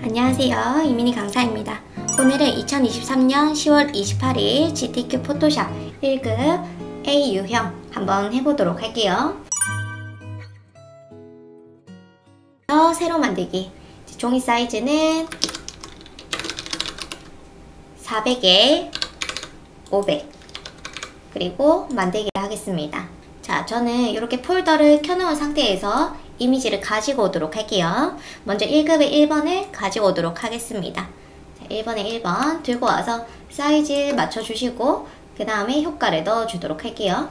안녕하세요, 이민희 강사입니다. 오늘은 2023년 10월 28일 GTQ 포토샵 1급 A 유형 한번 해보도록 할게요. 세로 만들기. 종이 사이즈는 400에 500 그리고 만들기를 하겠습니다. 자, 저는 이렇게 폴더를 켜놓은 상태에서 이미지를 가지고 오도록 할게요. 먼저 1급의 1번을 가지고 오도록 하겠습니다. 자, 1번에 1번 들고 와서 사이즈 맞춰주시고 그 다음에 효과를 넣어주도록 할게요.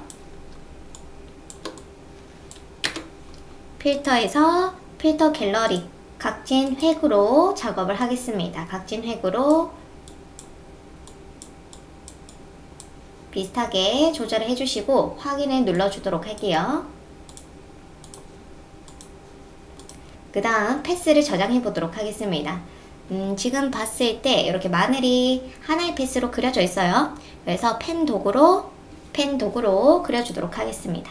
필터에서 필터 갤러리 각진 획으로 작업을 하겠습니다. 각진 획으로 비슷하게 조절을 해주시고 확인을 눌러주도록 할게요. 그 다음 패스를 저장해 보도록 하겠습니다. 지금 봤을 때 이렇게 마늘이 하나의 패스로 그려져 있어요. 그래서 펜 도구로 그려주도록 하겠습니다.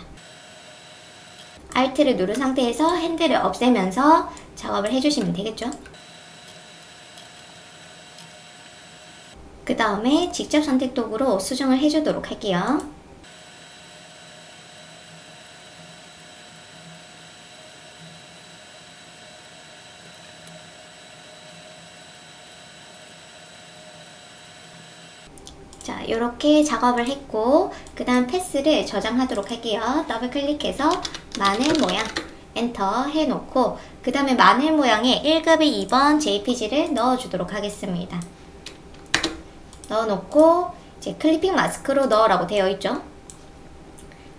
Alt를 누른 상태에서 핸들을 없애면서 작업을 해주시면 되겠죠. 그 다음에 직접 선택 도구로 수정을 해주도록 할게요. 자, 이렇게 작업을 했고 그 다음 패스를 저장하도록 할게요. 더블 클릭해서 마늘 모양 엔터 해놓고 그 다음에 마늘 모양에 1급의 2번 JPG를 넣어주도록 하겠습니다. 넣어놓고 이제 클리핑 마스크로 넣으라고 되어 있죠.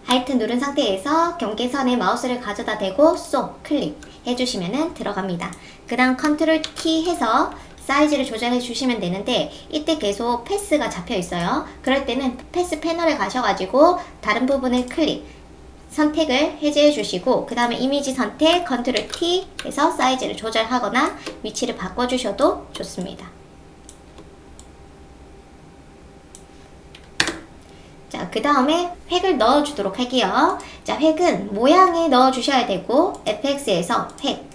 Alt 누른 상태에서 경계선에 마우스를 가져다 대고 쏙 클릭 해주시면 들어갑니다. 그 다음 컨트롤 T 해서 사이즈를 조절해 주시면 되는데 이때 계속 패스가 잡혀 있어요. 그럴 때는 패스 패널에 가셔가지고 다른 부분을 클릭 선택을 해제해 주시고 그 다음에 이미지 선택 컨트롤 T 해서 사이즈를 조절하거나 위치를 바꿔 주셔도 좋습니다. 자, 그 다음에 획을 넣어 주도록 할게요. 자, 획은 모양에 넣어 주셔야 되고 FX에서 획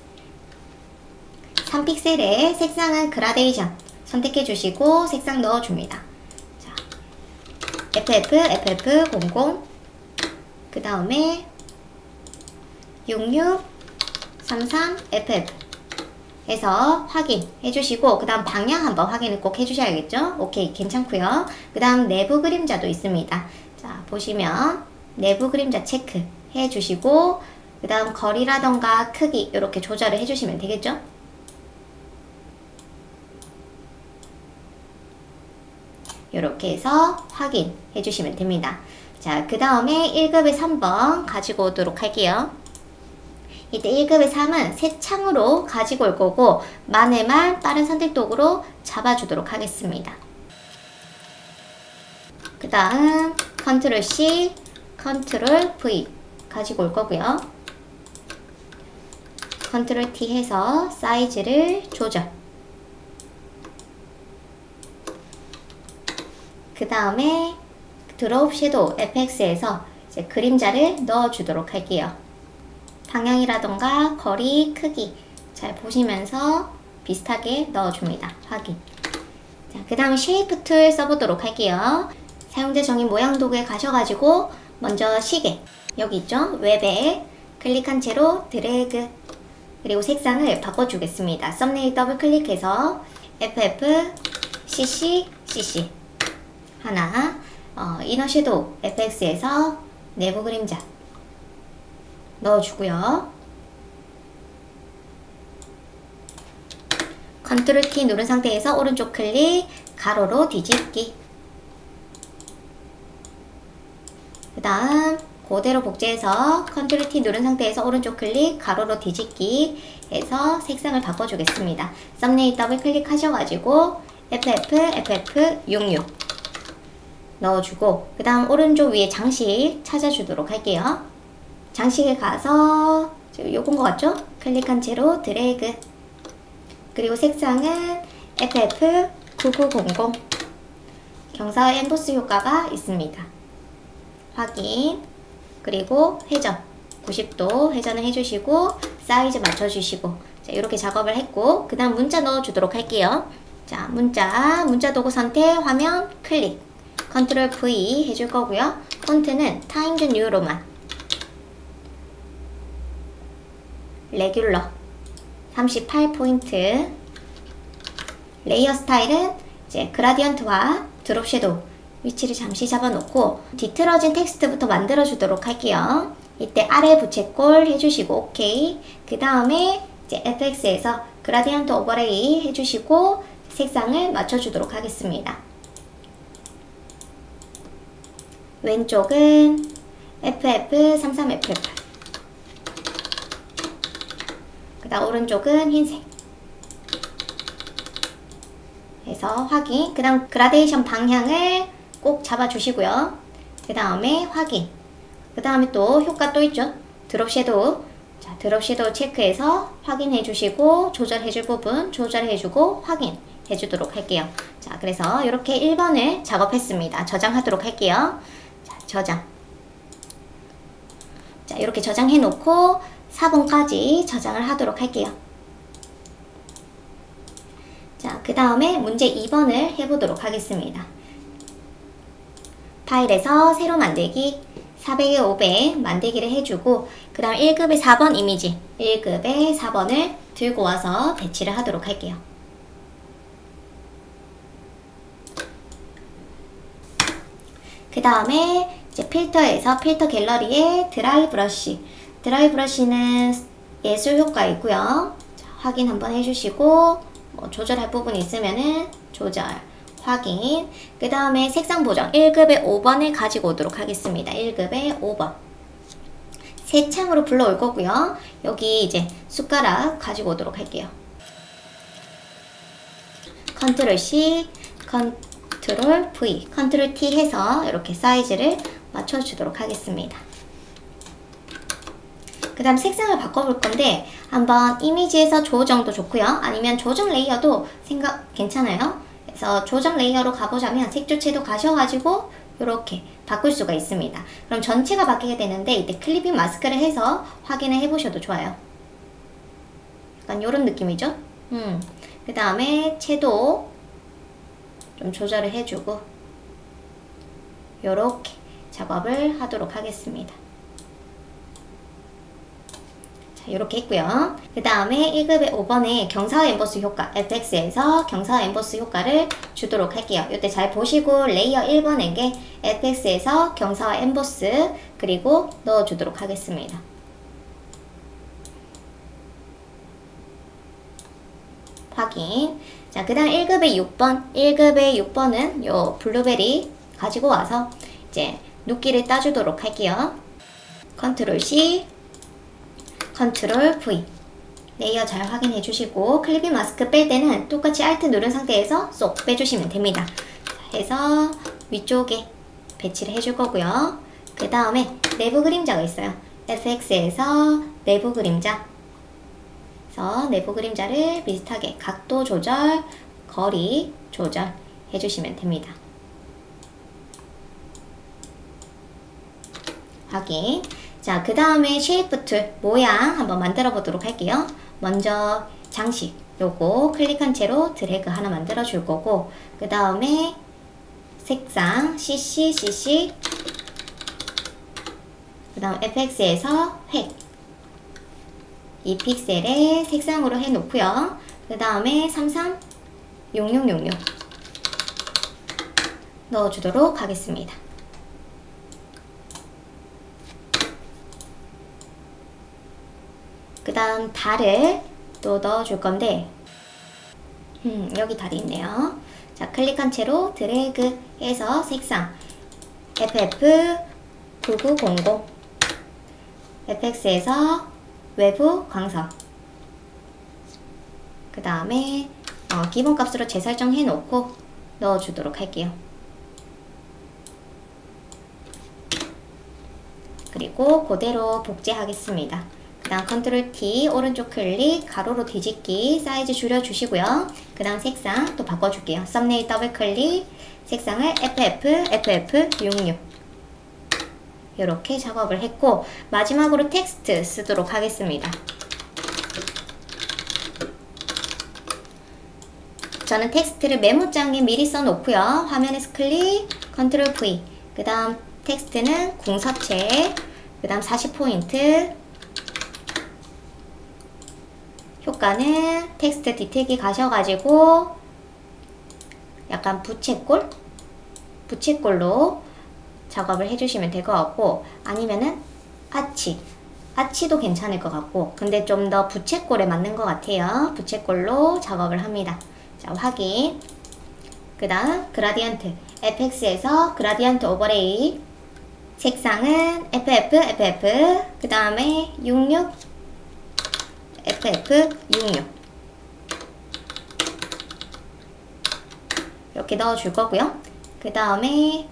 3픽셀에 색상은 그라데이션 선택해 주시고 색상 넣어 줍니다. 자, FF00 그 다음에 6633FF 해서 확인해 주시고 그 다음 방향 한번 확인을 꼭 해주셔야겠죠. 오케이, 괜찮고요. 그 다음 내부 그림자도 있습니다. 자, 보시면 내부 그림자 체크 해 주시고 그 다음 거리라던가 크기 이렇게 조절을 해 주시면 되겠죠. 이렇게 해서 확인해 주시면 됩니다. 자, 그 다음에 1급의 3번 가지고 오도록 할게요. 이때 1급의 3은 새 창으로 가지고 올 거고 마늘만 빠른 선택 도구로 잡아주도록 하겠습니다. 그 다음 컨트롤 C, 컨트롤 V 가지고 올 거고요. 컨트롤 T 해서 사이즈를 조절. 그 다음에 드롭 섀도우 FX에서 이제 그림자를 넣어 주도록 할게요. 방향이라던가 거리, 크기 잘 보시면서 비슷하게 넣어줍니다. 확인. 자, 그 다음에 쉐이프 툴 써보도록 할게요. 사용자 정의 모양 도구에 가셔가지고 먼저 시계 여기 있죠? 웹에 클릭한 채로 드래그 그리고 색상을 바꿔주겠습니다. 썸네일 더블 클릭해서 FF CC 하나 이너 섀도우 FX에서 내부 그림자 넣어주고요. 컨트롤 키 누른 상태에서 오른쪽 클릭 가로로 뒤집기 그 다음 그대로 복제해서 컨트롤 T 누른 상태에서 오른쪽 클릭 가로로 뒤집기 해서 색상을 바꿔주겠습니다. 썸네일 더블 클릭하셔가지고 FF66 넣어주고 그 다음 오른쪽 위에 장식 찾아주도록 할게요. 장식에 가서 지금 요건 것 같죠? 클릭한 채로 드래그 그리고 색상은 FF9900 경사 엠보스 효과가 있습니다. 확인 그리고 회전 90도 회전을 해주시고 사이즈 맞춰주시고 자, 이렇게 작업을 했고 그 다음 문자 넣어주도록 할게요. 자, 문자 도구 선택, 화면 클릭, 컨트롤 V 해줄 거고요. 폰트는 타임즈 뉴로만, 레귤러 38포인트, 레이어 스타일은 이제 그라디언트와 드롭 섀도우 위치를 잠시 잡아놓고 뒤틀어진 텍스트부터 만들어주도록 할게요. 이때 아래 부채꼴 해주시고 오케이. 그 다음에 이제 FX에서 그라디언트 오버레이 해주시고 색상을 맞춰주도록 하겠습니다. 왼쪽은 FF33FF, 그 다음 오른쪽은 흰색 해서 확인. 그 다음 그라데이션 방향을 꼭 잡아주시고요. 그 다음에 확인. 그 다음에 또 효과 또 있죠. 드롭 섀도우. 자, 드롭 섀도우 체크해서 확인해 주시고 조절해 줄 부분 조절해 주고 확인 해 주도록 할게요. 자, 그래서 이렇게 1번을 작업했습니다. 저장하도록 할게요. 자, 저장. 자, 이렇게 저장해 놓고 4번까지 저장을 하도록 할게요. 자, 그 다음에 문제 2번을 해보도록 하겠습니다. 파일에서 새로 만들기 400에 500 만들기를 해주고 그 다음 1급의 4번 이미지 1급의 4번을 들고 와서 배치를 하도록 할게요. 그 다음에 이제 필터에서 필터 갤러리에 드라이 브러쉬, 드라이 브러쉬는 예술 효과 있고요. 자, 확인 한번 해주시고 뭐 조절할 부분이 있으면은 조절 확인. 그 다음에 색상 보정 1급의 5번을 가지고 오도록 하겠습니다. 1급의 5번 새 창으로 불러올 거고요. 여기 이제 숟가락 가지고 오도록 할게요. 컨트롤 C, 컨트롤 V, 컨트롤 T 해서 이렇게 사이즈를 맞춰주도록 하겠습니다. 그 다음 색상을 바꿔볼 건데 한번 이미지에서 조정도 좋고요. 아니면 조정 레이어도 괜찮아요. 그래서 조정 레이어로 가보자면 색조체도 가셔가지고 이렇게 바꿀 수가 있습니다. 그럼 전체가 바뀌게 되는데 이때 클리핑 마스크를 해서 확인을 해보셔도 좋아요. 약간 이런 느낌이죠. 그 다음에 채도 좀 조절을 해주고 이렇게 작업을 하도록 하겠습니다. 이렇게 했고요. 그 다음에 1급의 5번에 경사화 엠보스 효과 FX에서 경사화 엠보스 효과를 주도록 할게요. 이때 잘 보시고 레이어 1번에게 FX에서 경사화 엠보스 그리고 넣어주도록 하겠습니다. 확인. 자, 그 다음 1급의 6번 1급의 6번은 요 블루베리 가지고 와서 이제 눕기를 따주도록 할게요. 컨트롤 C, 컨트롤 V. 레이어 잘 확인해 주시고 클리핑 마스크 뺄 때는 똑같이 Alt 누른 상태에서 쏙 빼주시면 됩니다. 자, 해서 위쪽에 배치를 해줄 거고요. 그 다음에 내부 그림자가 있어요. FX에서 내부 그림자. 그래서 내부 그림자를 비슷하게 각도 조절, 거리 조절 해주시면 됩니다. 확인. 자, 그 다음에 쉐이프 툴 모양 한번 만들어 보도록 할게요. 먼저 장식 요거 클릭한 채로 드래그 하나 만들어 줄 거고 그 다음에 색상 CC 그 다음 FX에서 획 이 픽셀의 색상으로 해 놓고요. 그 다음에 336666 넣어 주도록 하겠습니다. 그 다음 달을 또 넣어줄 건데 여기 달이 있네요. 자, 클릭한 채로 드래그 해서 색상 FF9900 FX에서 외부 광선 그 다음에 기본값으로 재설정해 놓고 넣어주도록 할게요. 그리고 그대로 복제하겠습니다. 그 다음 컨트롤 T 오른쪽 클릭 가로로 뒤집기 사이즈 줄여주시고요. 그 다음 색상 또 바꿔줄게요. 썸네일 더블 클릭 색상을 FF66 이렇게 작업을 했고 마지막으로 텍스트 쓰도록 하겠습니다. 저는 텍스트를 메모장에 미리 써놓고요. 화면에서 클릭, 컨트롤 V. 그 다음 텍스트는 궁서체, 그 다음 40포인트. 효과는 텍스트 디테일기 가셔가지고 약간 부채꼴로 작업을 해주시면 될 것 같고, 아니면은 아치도 괜찮을 것 같고, 근데 좀 더 부채꼴에 맞는 것 같아요. 부채꼴로 작업을 합니다. 자, 확인. 그 다음 그라디언트, FX에서 그라디언트 오버레이, 색상은 FF, 그 다음에 66, FF66 이렇게 넣어줄 거고요. 그 다음에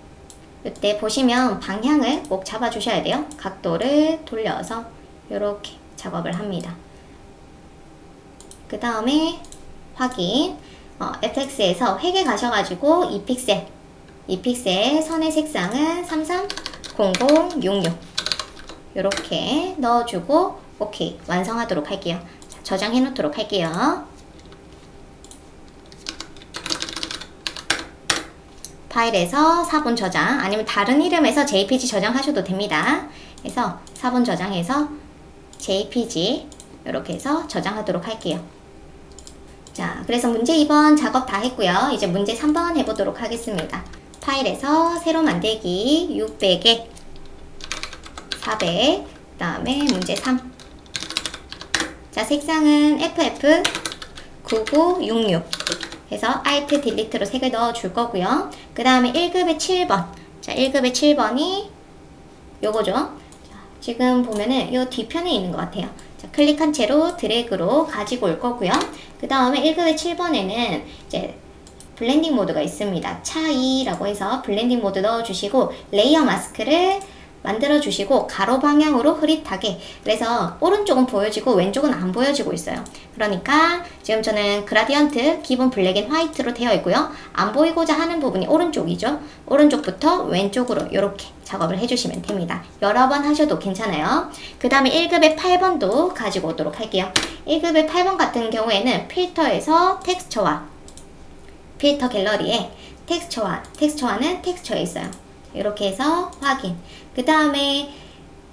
이때 보시면 방향을 꼭 잡아주셔야 돼요. 각도를 돌려서 이렇게 작업을 합니다. 그 다음에 확인. FX에서 획에 가셔가지고 2픽셀 선의 색상은 330066 이렇게 넣어주고 오케이, 완성하도록 할게요. 자, 저장해 놓도록 할게요. 파일에서 사본 저장, 아니면 다른 이름에서 JPG 저장하셔도 됩니다. 그래서 사본 저장해서 JPG 이렇게 해서 저장하도록 할게요. 자, 그래서 문제 2번 작업 다 했고요. 이제 문제 3번 해보도록 하겠습니다. 파일에서 새로 만들기 600에 400, 그 다음에 문제 3. 자, 색상은 FF9966 해서 Alt 딜리트로 색을 넣어줄 거고요. 그 다음에 1급의 7번. 자, 1급의 7번이 요거죠. 자, 지금 보면은 요 뒤편에 있는 것 같아요. 자, 클릭한 채로 드래그로 가지고 올 거고요. 그 다음에 1급의 7번에는 이제 블렌딩 모드가 있습니다. 차이라고 해서 블렌딩 모드 넣어주시고, 레이어 마스크를 만들어 주시고 가로 방향으로 흐릿하게, 그래서 오른쪽은 보여지고 왼쪽은 안 보여지고 있어요. 그러니까 지금 저는 그라디언트 기본 블랙 앤 화이트로 되어 있고요. 안 보이고자 하는 부분이 오른쪽이죠. 오른쪽부터 왼쪽으로 이렇게 작업을 해주시면 됩니다. 여러 번 하셔도 괜찮아요. 그 다음에 1급의 8번도 가지고 오도록 할게요. 1급의 8번 같은 경우에는 필터에서 텍스처와 필터 갤러리에 텍스처와는 텍스처에 있어요. 이렇게 해서 확인. 그 다음에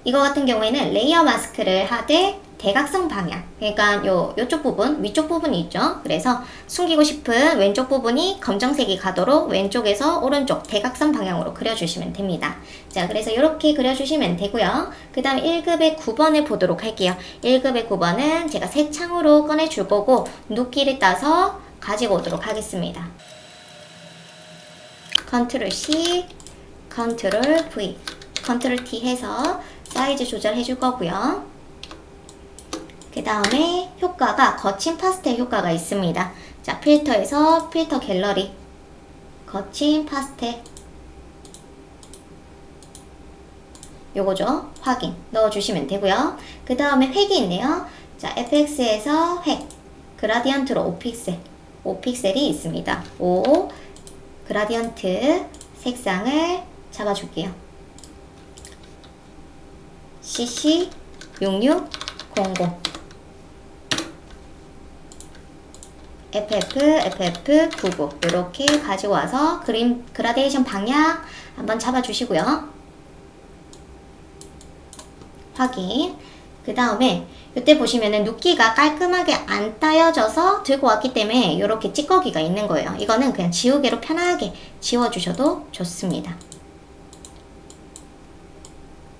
이거 같은 경우에는 레이어 마스크를 하되 대각선 방향, 그러니까 요쪽 부분, 위쪽 부분이 있죠. 그래서 숨기고 싶은 왼쪽 부분이 검정색이 가도록 왼쪽에서 오른쪽 대각선 방향으로 그려주시면 됩니다. 자, 그래서 이렇게 그려주시면 되고요. 그 다음에 1급의 9번을 보도록 할게요. 1급의 9번은 제가 새 창으로 꺼내줄 거고 눕기를 따서 가지고 오도록 하겠습니다. 컨트롤 C, 컨트롤 V, 컨트롤 T 해서 사이즈 조절해 줄 거고요. 그 다음에 효과가 거친 파스텔 효과가 있습니다. 자, 필터에서 필터 갤러리, 거친 파스텔 요거죠. 확인 넣어주시면 되고요. 그 다음에 획이 있네요. 자, FX에서 획, 그라디언트로 5픽셀이 있습니다. 5, 그라디언트 색상을 잡아줄게요. CC6600 FF99 이렇게 가지고 와서 그라데이션 방향 한번 잡아주시고요. 확인. 그 다음에 이때 보시면은 눕기가 깔끔하게 안 따여져서 들고 왔기 때문에 이렇게 찌꺼기가 있는 거예요. 이거는 그냥 지우개로 편하게 지워주셔도 좋습니다.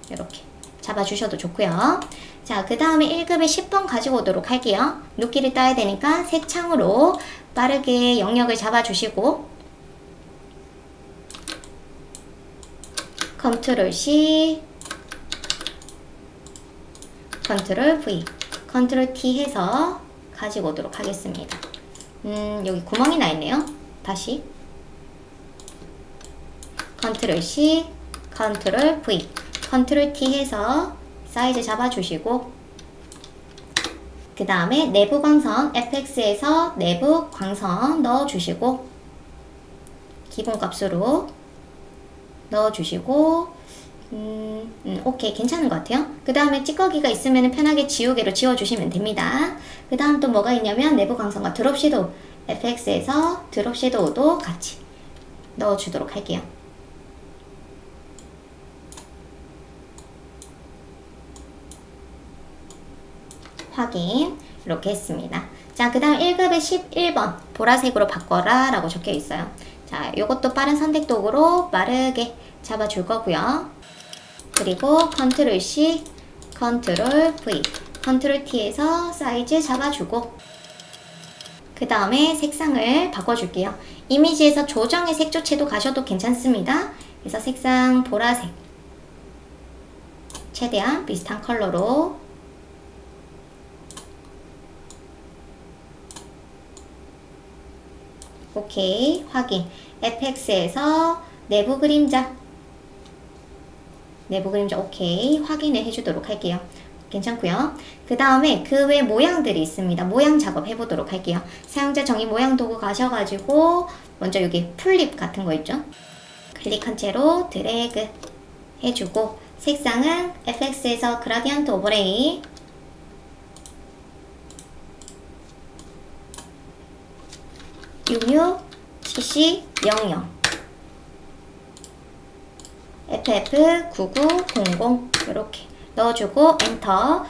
이렇게 잡아주셔도 좋고요. 자, 그 다음에 1급의 10번 가지고 오도록 할게요. 눕기를 따야 되니까 새 창으로 빠르게 영역을 잡아주시고 컨트롤 C, 컨트롤 V, 컨트롤 T 해서 가지고 오도록 하겠습니다. 여기 구멍이 나 있네요. 다시 컨트롤 C, 컨트롤 V, 컨트롤 T 해서 사이즈 잡아주시고 그 다음에 내부 광선 FX에서 내부 광선 넣어주시고 기본값으로 넣어주시고 오케이, 괜찮은 것 같아요. 그 다음에 찌꺼기가 있으면 편하게 지우개로 지워주시면 됩니다. 그 다음 또 뭐가 있냐면 내부 광선과 드롭 섀도우 FX에서 드롭 섀도우도 같이 넣어주도록 할게요. 확인. 이렇게 했습니다. 자, 그 다음 1급의 11번 보라색으로 바꿔라 라고 적혀 있어요. 자, 요것도 빠른 선택 도구로 빠르게 잡아줄 거고요. 그리고 컨트롤 C, 컨트롤 V, 컨트롤 T에서 사이즈 잡아주고, 그 다음에 색상을 바꿔줄게요. 이미지에서 조정의 색조체도 가셔도 괜찮습니다. 그래서 색상 보라색, 최대한 비슷한 컬러로 오케이. 확인. FX에서 내부 그림자 오케이. 확인을 해주도록 할게요. 괜찮고요. 그 다음에 그 외 모양들이 있습니다. 모양 작업 해보도록 할게요. 사용자 정의 모양 도구 가셔가지고 먼저 여기 풀립 같은 거 있죠? 클릭한 채로 드래그 해주고, 색상은 FX에서 그라디언트 오버레이, CC00 FF9900 이렇게 넣어주고 엔터.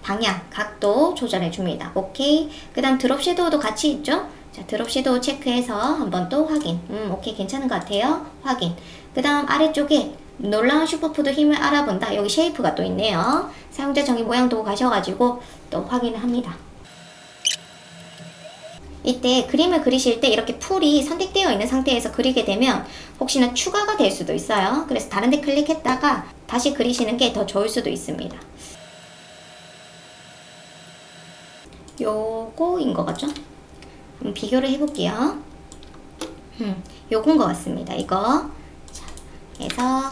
방향, 각도 조절해줍니다. 오케이. 그 다음 드롭 섀도우도 같이 있죠? 자, 드롭 섀도우 체크해서 한번 또 확인. 오케이. 괜찮은 것 같아요. 확인. 그 다음 아래쪽에 놀라운 슈퍼푸드 힘을 알아본다. 여기 쉐이프가 또 있네요. 사용자 정의 모양 도구 가셔가지고 또 확인을 합니다. 이때 그림을 그리실 때 이렇게 풀이 선택되어 있는 상태에서 그리게 되면 혹시나 추가가 될 수도 있어요. 그래서 다른 데 클릭했다가 다시 그리시는 게 더 좋을 수도 있습니다. 요거인 것 같죠? 한번 비교를 해볼게요. 요건 것 같습니다. 이거. 자, 그래서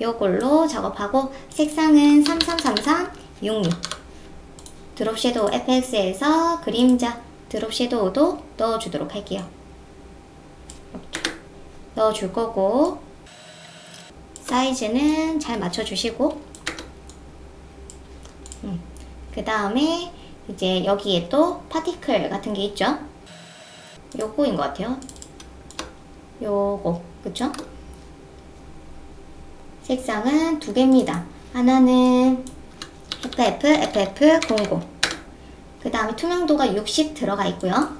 요걸로 작업하고, 색상은 333366 드롭 섀도우 FX에서 그림자 드롭 섀도우도 넣어주도록 할게요. 이렇게 넣어줄 거고, 사이즈는 잘 맞춰주시고, 그 다음에 이제 여기에 또 파티클 같은 게 있죠? 요거인 것 같아요. 요거, 그쵸? 색상은 두 개입니다. 하나는 FF00, 그 다음에 투명도가 60 들어가 있고요.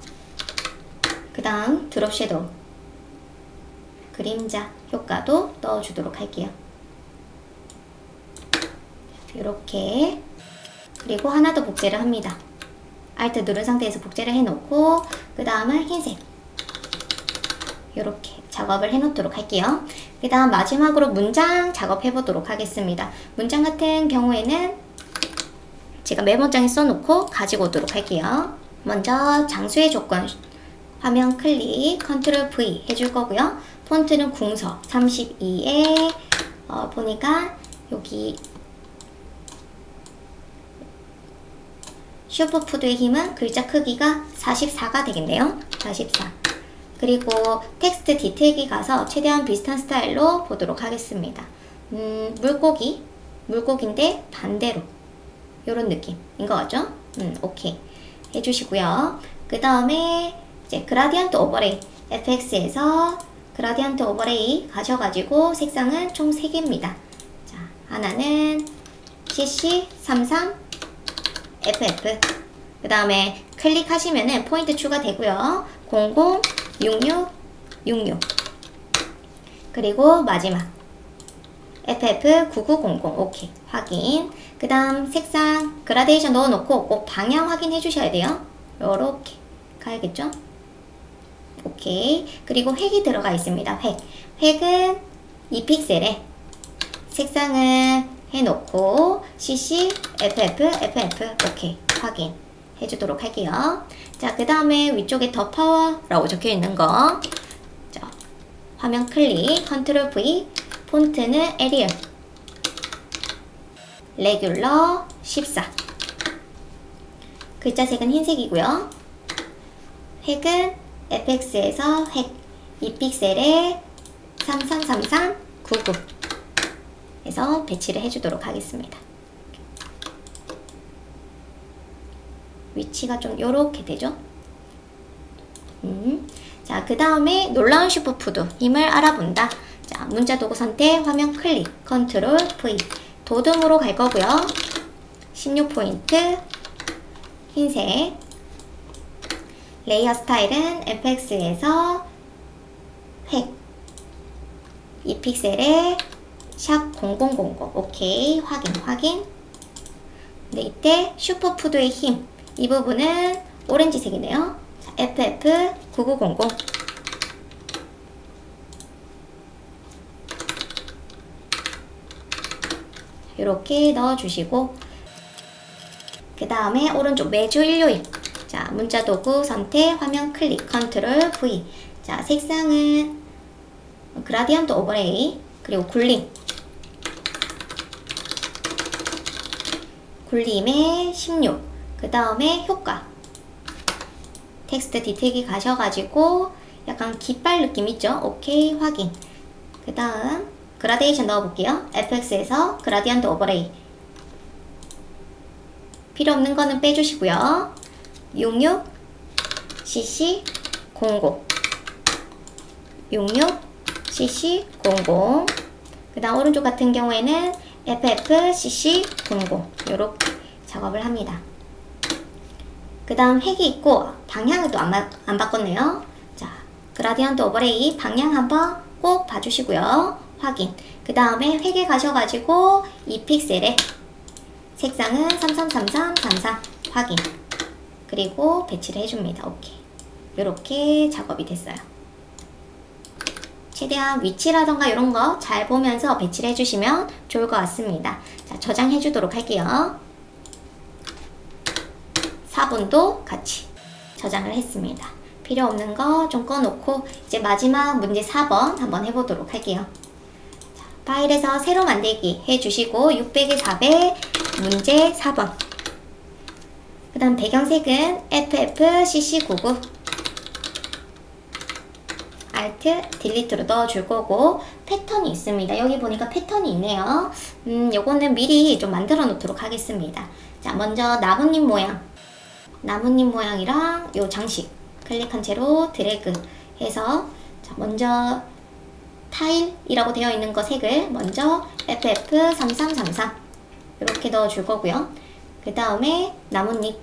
그 다음 드롭 섀도우, 그림자 효과도 넣어주도록 할게요. 이렇게. 그리고 하나 더 복제를 합니다. Alt 누른 상태에서 복제를 해놓고, 그 다음은 흰색 이렇게 작업을 해놓도록 할게요. 그 다음 마지막으로 문장 작업해보도록 하겠습니다. 문장 같은 경우에는 제가 메모장에 써놓고 가지고 오도록 할게요. 먼저 장수의 조건, 화면 클릭, 컨트롤 V 해줄 거고요. 폰트는 궁서 32에 보니까 여기 슈퍼푸드의 힘은 글자 크기가 44가 되겠네요. 44. 그리고 텍스트 디테일기 가서 최대한 비슷한 스타일로 보도록 하겠습니다. 물고기인데 반대로 요런 느낌인 것 같죠? 오케이. 해주시고요. 그 다음에 이제 그라디언트 오버레이, FX에서 그라디언트 오버레이 가셔가지고 색상은 총 3개입니다. 자, 하나는 CC33 FF, 그 다음에 클릭하시면은 포인트 추가되고요. 006666, 그리고 마지막 FF9900. 오케이. 확인. 그 다음 색상 그라데이션 넣어놓고 꼭 방향 확인해 주셔야 돼요. 요렇게 가야겠죠? 오케이. 그리고 획이 들어가 있습니다. 획은 2픽셀에 색상은 해놓고 CC FF 오케이. 확인 해주도록 할게요. 자, 그 다음에 위쪽에 더 파워라고 적혀 있는 거, 자, 화면 클릭, 컨트롤 V, 폰트는 에리얼, 레귤러 14, 글자색은 흰색이고요. 획은 FX에서 획 2픽셀에 333399 해서 배치를 해주도록 하겠습니다. 위치가 좀 요렇게 되죠? 자, 그 다음에 놀라운 슈퍼푸드 힘을 알아본다. 자, 문자 도구 선택, 화면 클릭, 컨트롤 V. 도둠으로 갈 거고요. 16포인트, 흰색. 레이어 스타일은 FX에서 획. 2픽셀에 샵 0000. 오케이. 확인. 근데 이때 슈퍼푸드의 힘. 이 부분은 오렌지색이네요. 자, FF9900. 이렇게 넣어주시고, 그 다음에 오른쪽 매주 일요일. 자, 문자 도구 선택, 화면 클릭, 컨트롤 V. 자, 색상은 그라디언트 오버레이, 그리고 굴림. 굴림에 16. 그 다음에 효과. 텍스트 디테일기 가셔가지고 약간 깃발 느낌 있죠? 오케이, 확인. 그 다음 그라데이션 넣어볼게요. FX에서 그라디언트 오버레이. 필요 없는 거는 빼주시고요. 66cc00. 66cc00. 그 다음 오른쪽 같은 경우에는 FFCC00. 요렇게 작업을 합니다. 그 다음 획이 있고 방향을 또 안 바꿨네요. 자, 그라디언트 오버레이 방향 한번 꼭 봐주시고요. 확인. 그 다음에 획에 가셔가지고 2픽셀에 색상은 333333 확인. 그리고 배치를 해줍니다. 오케이. 요렇게 작업이 됐어요. 최대한 위치라던가 이런 거 잘 보면서 배치를 해주시면 좋을 것 같습니다. 자, 저장해 주도록 할게요. 4번도 같이 저장을 했습니다. 필요 없는 거 좀 꺼놓고 이제 마지막 문제 4번 한번 해보도록 할게요. 자, 파일에서 새로 만들기 해주시고 600에 400 문제 4번. 그 다음 배경색은 FFCC99. Alt, 딜리트로 넣어줄 거고 패턴이 있습니다. 여기 보니까 패턴이 있네요. 요거는 미리 좀 만들어 놓도록 하겠습니다. 자, 먼저 나뭇잎 모양이랑 요 장식 클릭한 채로 드래그 해서 자, 먼저 타일이라고 되어 있는 거 색을 먼저 FF3333 이렇게 넣어줄 거고요. 그 다음에 나뭇잎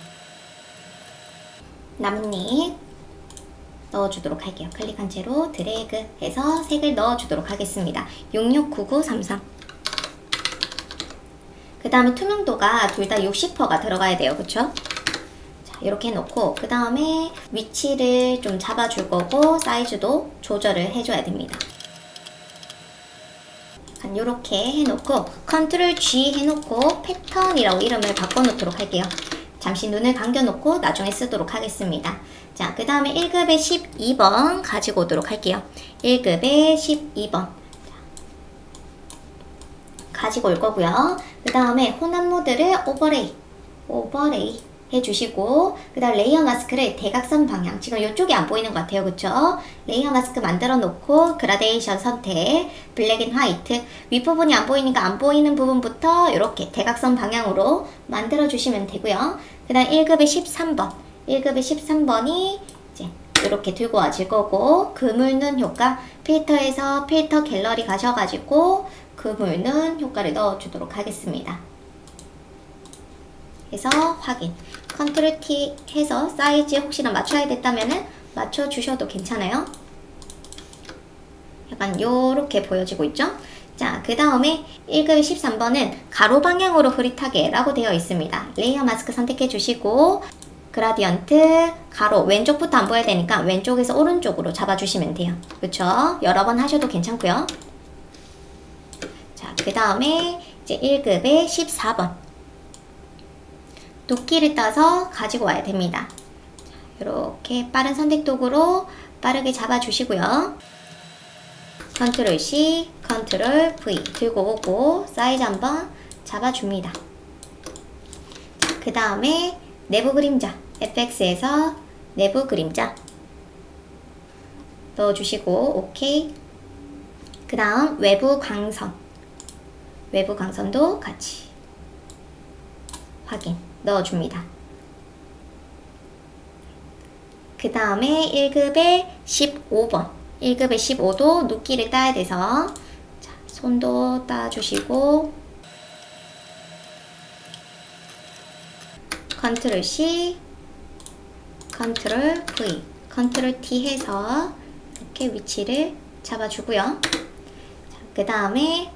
넣어주도록 할게요. 클릭한 채로 드래그 해서 색을 넣어주도록 하겠습니다. 669933. 그 다음에 투명도가 둘 다 60%가 들어가야 돼요. 그쵸? 자, 이렇게 해놓고 그 다음에 위치를 좀 잡아줄 거고 사이즈도 조절을 해줘야 됩니다. 약간 이렇게 해놓고 컨트롤 G 해놓고 패턴이라고 이름을 바꿔놓도록 할게요. 잠시 눈을 감겨놓고 나중에 쓰도록 하겠습니다. 자, 그 다음에 1급의 12번 가지고 오도록 할게요. 1급의 12번 가지고 올 거고요. 그 다음에 혼합 모드를 오버레이 해주시고 그 다음 레이어 마스크를 대각선 방향, 지금 이쪽이 안 보이는 것 같아요. 그쵸? 레이어 마스크 만들어 놓고 그라데이션 선택, 블랙 앤 화이트, 윗부분이 안 보이니까 안 보이는 부분부터 이렇게 대각선 방향으로 만들어 주시면 되고요. 그 다음 1급의 13번 1급의 13번이 이제 이렇게 들고 와질 거고 그물눈 효과, 필터에서 필터 갤러리 가셔가지고 그물눈 효과를 넣어주도록 하겠습니다. 해서 확인. 컨트롤 T 해서 사이즈 혹시나 맞춰야 됐다면은 맞춰주셔도 괜찮아요. 약간 요렇게 보여지고 있죠? 자, 그 다음에 1급의 13번은 가로 방향으로 흐릿하게 라고 되어 있습니다. 레이어 마스크 선택해 주시고 그라디언트 가로 왼쪽부터 안 보여야 되니까 왼쪽에서 오른쪽으로 잡아주시면 돼요. 그쵸? 여러 번 하셔도 괜찮고요. 자, 그 다음에 이제 1급의 14번 도끼를 따서 가지고 와야 됩니다. 이렇게 빠른 선택 도구로 빠르게 잡아주시고요. 컨트롤 C, 컨트롤 V 들고 오고 사이즈 한번 잡아줍니다. 그 다음에 내부 그림자, FX에서 내부 그림자 넣어주시고 오케이. 그 다음 외부 광선도 같이 확인 넣어줍니다. 그 다음에 1급의 15번. 1급의 15도 눕기를 따야 돼서 자, 손도 따주시고 컨트롤 C, 컨트롤 V, 컨트롤 T 해서 이렇게 위치를 잡아주고요. 그 다음에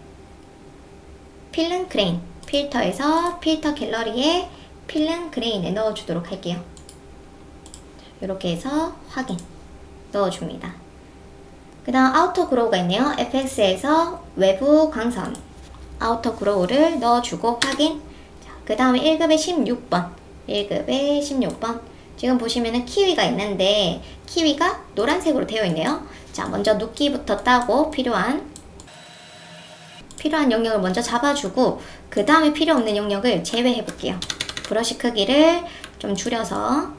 필름 그레인, 필터에서 필터 갤러리에 필름 그레인을 넣어주도록 할게요. 이렇게 해서 확인 넣어줍니다. 그 다음 아우터 그로우가 있네요. FX에서 외부 광선 아우터 그로우를 넣어주고 확인. 그 다음에 1급의 16번 1급의 16번 지금 보시면은 키위가 있는데 키위가 노란색으로 되어 있네요. 자, 먼저 눕기부터 따고 필요한 영역을 먼저 잡아주고 그 다음에 필요 없는 영역을 제외해 볼게요. 브러쉬 크기를 좀 줄여서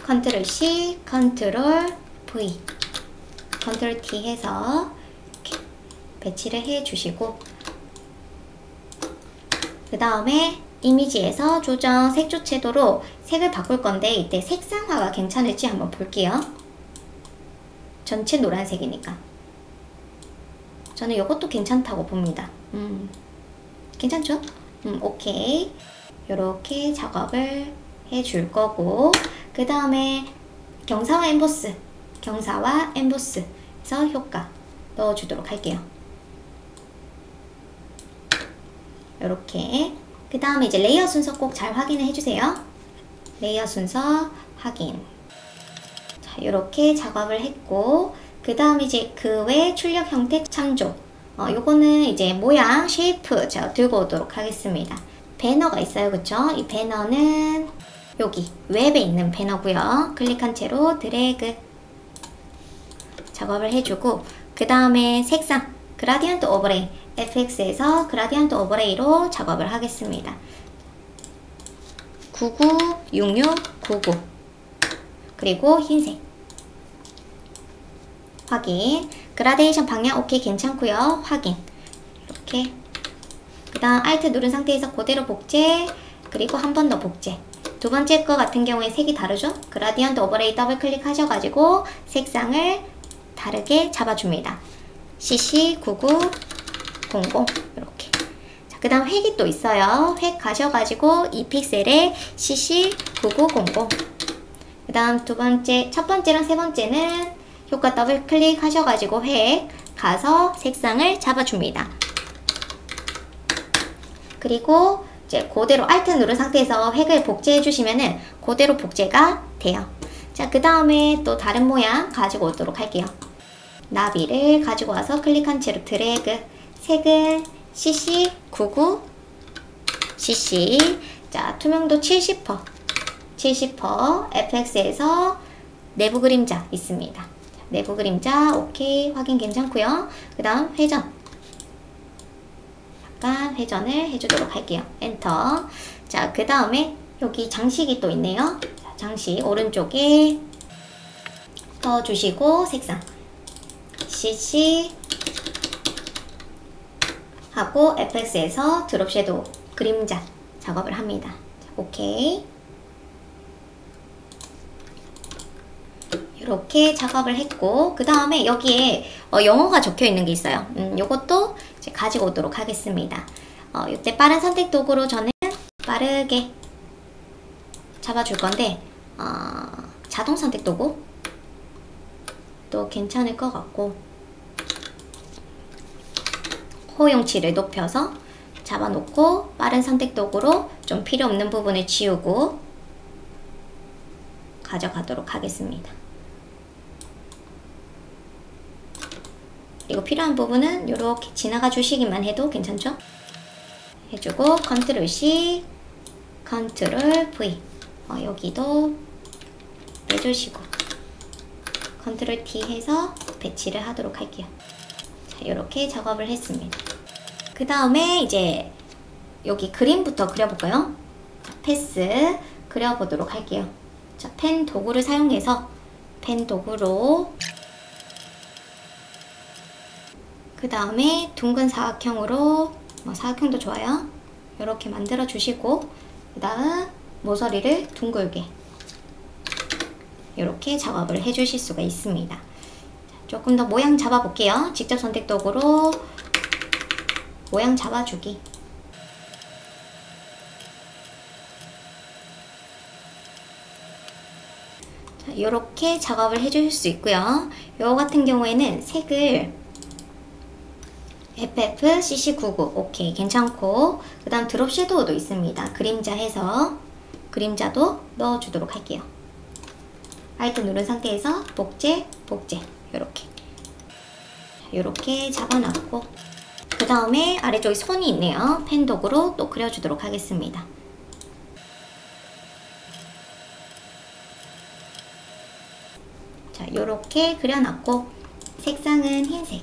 컨트롤 C, 컨트롤 V, 컨트롤 T 해서 이렇게 배치를 해 주시고 그 다음에 이미지에서 조정 색조 채도로 색을 바꿀 건데 이때 색상화가 괜찮을지 한번 볼게요. 전체 노란색이니까 저는 이것도 괜찮다고 봅니다. 괜찮죠? 오케이. 요렇게 작업을 해줄 거고 그 다음에 경사와 엠보스에서 효과 넣어주도록 할게요. 요렇게. 그 다음에 이제 레이어 순서 꼭 잘 확인을 해주세요. 레이어 순서 확인. 자, 요렇게 작업을 했고 그 다음 이제 그 외 출력 형태 참조. 요거는 이제 모양, 쉐이프 제가 들고 오도록 하겠습니다. 배너가 있어요. 그쵸? 이 배너는 여기 웹에 있는 배너고요. 클릭한 채로 드래그 작업을 해주고 그 다음에 색상 그라디언트 오버레이 FX에서 그라디언트 오버레이로 작업을 하겠습니다. 99, 66, 99 그리고 흰색 확인. 그라데이션 방향 오케이 괜찮고요. 확인. 이렇게 그 다음 Alt 누른 상태에서 그대로 복제 그리고 한 번 더 복제. 두 번째 거 같은 경우에 색이 다르죠? 그라디언트 오버레이 더블 클릭하셔가지고 색상을 다르게 잡아줍니다. CC9900 이렇게. 자, 그 다음 획이 또 있어요. 획 가셔가지고 이 픽셀에 CC9900 그 다음 첫 번째랑 세 번째는 효과 더블 클릭하셔가지고 획 가서 색상을 잡아줍니다. 그리고 이제 그대로 Alt 누른 상태에서 획을 복제해 주시면은 그대로 복제가 돼요. 자, 그 다음에 또 다른 모양 가지고 오도록 할게요. 나비를 가지고 와서 클릭한 채로 드래그. 색은 CC99 CC. 자, 투명도 70% FX에서 내부 그림자 있습니다. 내부 그림자 오케이 확인 괜찮고요. 그 다음 회전 약간 회전을 해주도록 할게요. 엔터. 자, 그 다음에 여기 장식이 또 있네요. 자, 장식 오른쪽에 넣어주시고 색상 CC 하고 FX에서 드롭 섀도우 그림자 작업을 합니다. 자, 오케이. 이렇게 작업을 했고 그 다음에 여기에 영어가 적혀 있는 게 있어요. 요것도 이제 가지고 오도록 하겠습니다. 이때 빠른 선택 도구로 저는 빠르게 잡아줄 건데 자동 선택 도구 또 괜찮을 것 같고 호용치를 높여서 잡아놓고 빠른 선택 도구로 좀 필요 없는 부분을 지우고 가져가도록 하겠습니다. 그리고 필요한 부분은 이렇게 지나가 주시기만 해도 괜찮죠? 해주고 컨트롤 C, 컨트롤 V 여기도 빼주시고 컨트롤 T 해서 배치를 하도록 할게요. 자, 이렇게 작업을 했습니다. 그 다음에 이제 여기 그림부터 그려볼까요? 자, 패스 그려보도록 할게요. 자, 펜 도구를 사용해서 펜 도구로 그 다음에 둥근 사각형으로 사각형도 좋아요. 이렇게 만들어 주시고 그 다음 모서리를 둥글게 이렇게 작업을 해주실 수가 있습니다. 조금 더 모양 잡아볼게요. 직접 선택 도구로 모양 잡아주기. 자, 이렇게 작업을 해주실 수 있고요. 요 같은 경우에는 색을 FFCC99 오케이 괜찮고, 그 다음 드롭 섀도우도 있습니다. 그림자 해서 그림자도 넣어주도록 할게요. Alt 누른 상태에서 복제 요렇게 잡아놨고, 그 다음에 아래쪽에 손이 있네요. 펜 도구로 또 그려주도록 하겠습니다. 자, 요렇게 그려놨고, 색상은 흰색.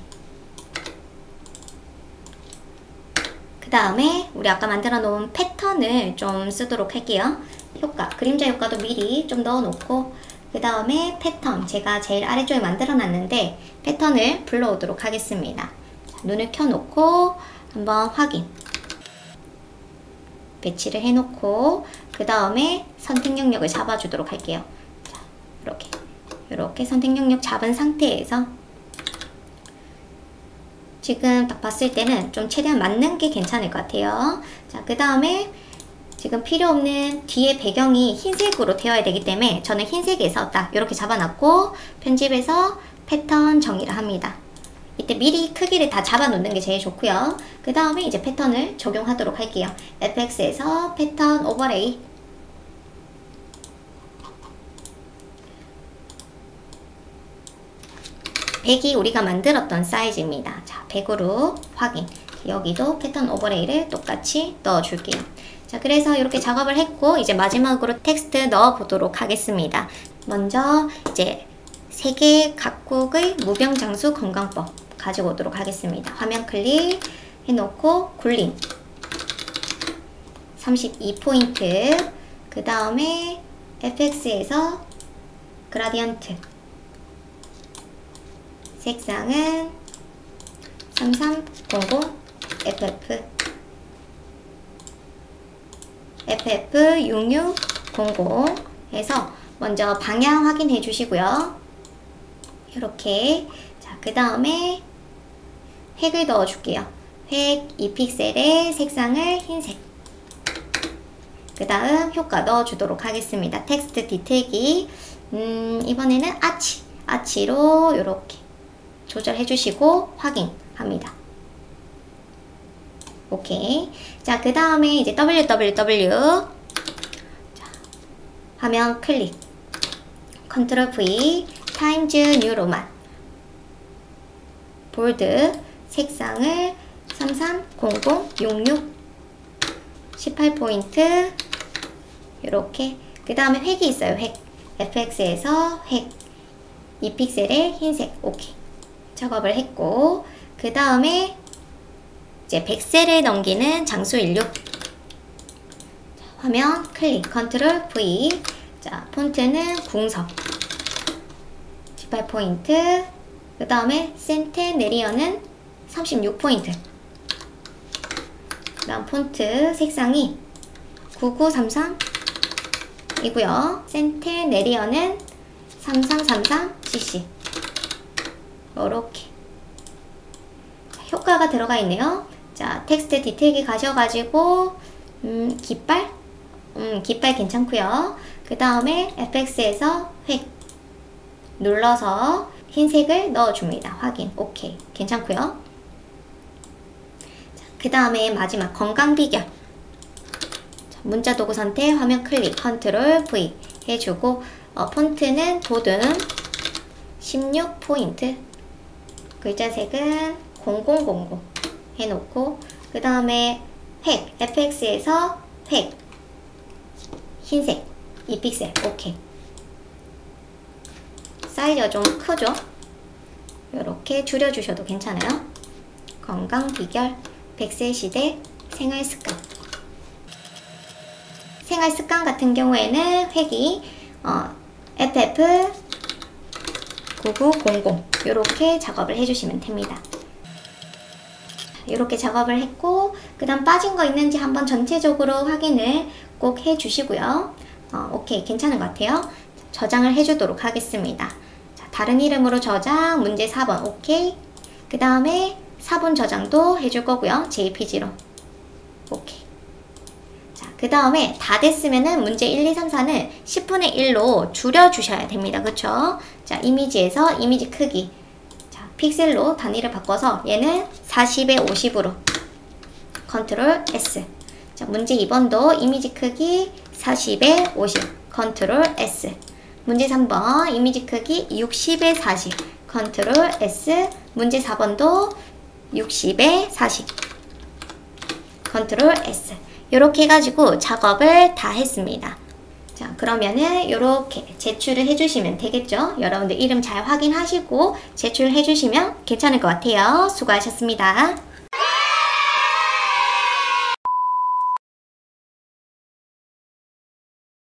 그 다음에 우리 아까 만들어 놓은 패턴을 좀 쓰도록 할게요. 그림자 효과도 미리 좀 넣어 놓고, 그 다음에 패턴, 제가 제일 아래쪽에 만들어 놨는데 패턴을 불러오도록 하겠습니다. 자, 눈을 켜놓고 한번 확인, 배치를 해놓고, 그 다음에 선택 영역을 잡아주도록 할게요. 자, 이렇게 선택 영역 잡은 상태에서 지금 딱 봤을 때는 좀 최대한 맞는 게 괜찮을 것 같아요. 자, 그 다음에 지금 필요 없는 뒤에 배경이 흰색으로 되어야 되기 때문에 저는 흰색에서 딱 이렇게 잡아놨고, 편집해서 패턴 정의를 합니다. 이때 미리 크기를 다 잡아 놓는 게 제일 좋고요. 그 다음에 이제 패턴을 적용하도록 할게요. FX에서 패턴 오버레이, 백이 우리가 만들었던 사이즈입니다. 자, 100으로 확인. 여기도 패턴 오버레이를 똑같이 넣어줄게요. 자, 그래서 이렇게 작업을 했고, 이제 마지막으로 텍스트 넣어 보도록 하겠습니다. 먼저 이제 세계 각국의 무병장수 건강법 가지고 오도록 하겠습니다. 화면 클릭 해놓고 굴림 32포인트, 그 다음에 FX에서 그라디언트, 색상은 3300 FF6600 해서 먼저 방향 확인해 주시고요. 이렇게. 자, 그 다음에 획을 넣어 줄게요. 획 2픽셀의 색상을 흰색. 그 다음 효과 넣어 주도록 하겠습니다. 텍스트 디테일기, 이번에는 아치로 이렇게 조절해 주시고 확인합니다. 오케이. 자, 그 다음에 이제 www. 자, 화면 클릭, 컨트롤 V, 타임즈 뉴 로만, 볼드, 색상을 330066 18포인트 이렇게. 그 다음에 획이 있어요. 획 FX에서 획 2픽셀의 흰색. 오케이. 작업을 했고, 그 다음에 이제 100셀을 넘기는 장수 인류. 화면 클릭, 컨트롤 V. 자, 폰트는 궁서 18포인트. 그 다음에 센테네리언은 36포인트. 그 다음 폰트 색상이 9933 이고요. 센테네리언은 3333cc. 이렇게 효과가 들어가 있네요. 자, 텍스트 디테일기 가셔가지고 깃발? 깃발 괜찮고요. 그 다음에 FX에서 획 눌러서 흰색을 넣어줍니다. 확인. 오케이. 괜찮고요. 그 다음에 마지막 건강 비결. 문자 도구 선택, 화면 클릭, 컨트롤 V 해주고, 폰트는 도듬 16포인트, 글자 색은 0000 해놓고, 그 다음에 획, FX에서 획 흰색 2픽셀. 오케이. 사이즈가 좀 크죠? 이렇게 줄여주셔도 괜찮아요. 건강 비결, 100세 시대 생활 습관. 생활 습관 같은 경우에는 획이 FF9900 이렇게 작업을 해주시면 됩니다. 이렇게 작업을 했고, 그 다음 빠진 거 있는지 한번 전체적으로 확인을 꼭 해주시고요. 오케이, 괜찮은 것 같아요. 저장을 해주도록 하겠습니다. 자, 다른 이름으로 저장, 문제 4번, 오케이. 그 다음에 4번 저장도 해줄 거고요. JPG로. 오케이. 자, 그 다음에 다 됐으면은 문제 1, 2, 3, 4는 10분의 1로 줄여주셔야 됩니다. 그쵸? 자, 이미지에서 이미지 크기. 자, 픽셀로 단위를 바꿔서 얘는 40에 50으로. 컨트롤 S. 자, 문제 2번도 이미지 크기 40에 50. 컨트롤 S. 문제 3번 이미지 크기 60에 40. 컨트롤 S. 문제 4번도 60에 40. 컨트롤 S. 이렇게 해가지고 작업을 다 했습니다. 자, 그러면은 이렇게 제출을 해주시면 되겠죠? 여러분들 이름 잘 확인하시고 제출해 주시면 괜찮을 것 같아요. 수고하셨습니다.